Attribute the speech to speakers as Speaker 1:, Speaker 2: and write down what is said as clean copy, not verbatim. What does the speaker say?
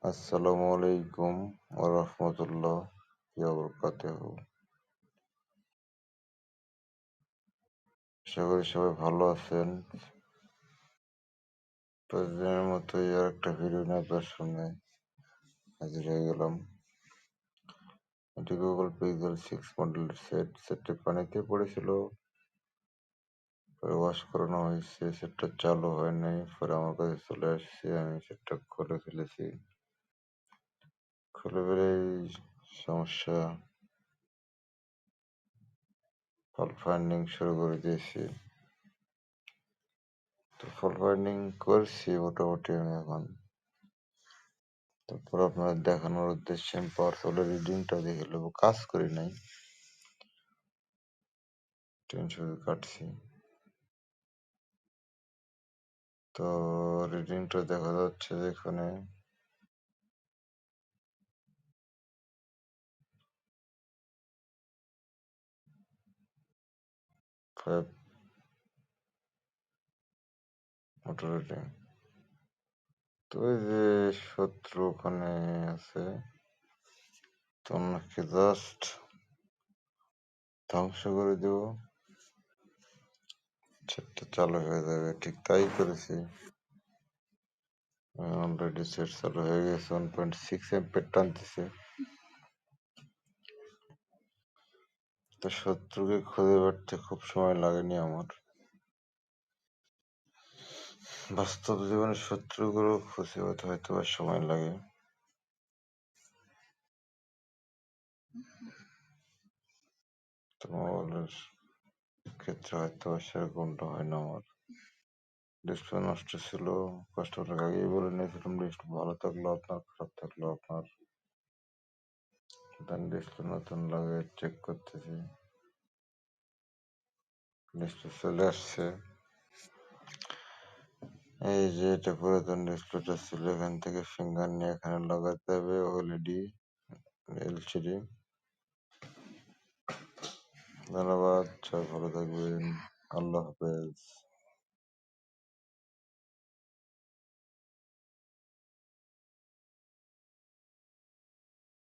Speaker 1: আসসালামু আলাইকুম ওরহমতুল্লাহি ওয়াবারাকাতুহু। আশা করি সবাই ভালো আছেন। প্রতিদিনের মতোই আর একটা ভিডিও নিয়ে আপনার সামনে হাজির হয়ে গেলাম। এটি গুগল পিক্সেল 6 মডেলের সেটটি পানিতে পড়েছিল, পরে ওয়াশ করানো হয়েছে, সেটটা চালু হয় নাই, পরে আমার কাছে চলে আসছে, আমি সেটটা খুলে ফেলেছি। খুলে ফেলেই সমস্যা ফল্ট ফাইন্ডিং শুরু করে দিয়েছি। তো ফল্ট ফাইন্ডিং করছি মোটামুটি আমি এখন। তারপর আপনাদের দেখানোর উদ্দেশ্যে আমি পাওয়ার সাপ্লাই রিডিংটা দেখে নেবো। কাজ করি নাই, শুধু কাটছি। তো রিডিংটা দেখা যাচ্ছে যে এখানে ফাইভ মোটর রিডিং। তো ওই যে শত্রু ওখানে আছে, তো ওনাকে জাস্ট ধ্বংস করে দেব, সেটটা চালু হয়ে যাবে। ঠিক তাই করেছি। অলরেডি সেট চালু হয়ে গেছে। 1.6 এম্পিয়ার টানতেছে। তো শত্রুকে খুঁজে বেড়াতে খুব সময় লাগেনি আমার। বাস্তব জীবনে শত্রুগুলো খুঁজে পেতে হয়তো বা সময় লাগে। তো মোবাইলের ক্ষেত্রে হয়তো সেরকমটা হয় না আমার। ডিসপ্লে নষ্ট ছিল, কাস্টমারকে আগেই বলে নিয়েছিলাম ডিসপ্লে ভালো থাকলো আপনার, খারাপ থাকলো আপনার। দেন ডিসপ্লে নতুন লাগে, চেক করতেছি, ডিসপ্লে চলে আসছে। এই যে এটা পুরাতন ডিসপ্লেটা ছিল, এখান থেকে ফিঙ্গার নিয়ে এখানে লাগাতে হবে ওএলইডি এলসিডি। ধন্যবাদ, সবাই ভালো থাকবেন, আল্লাহ হাফেজ।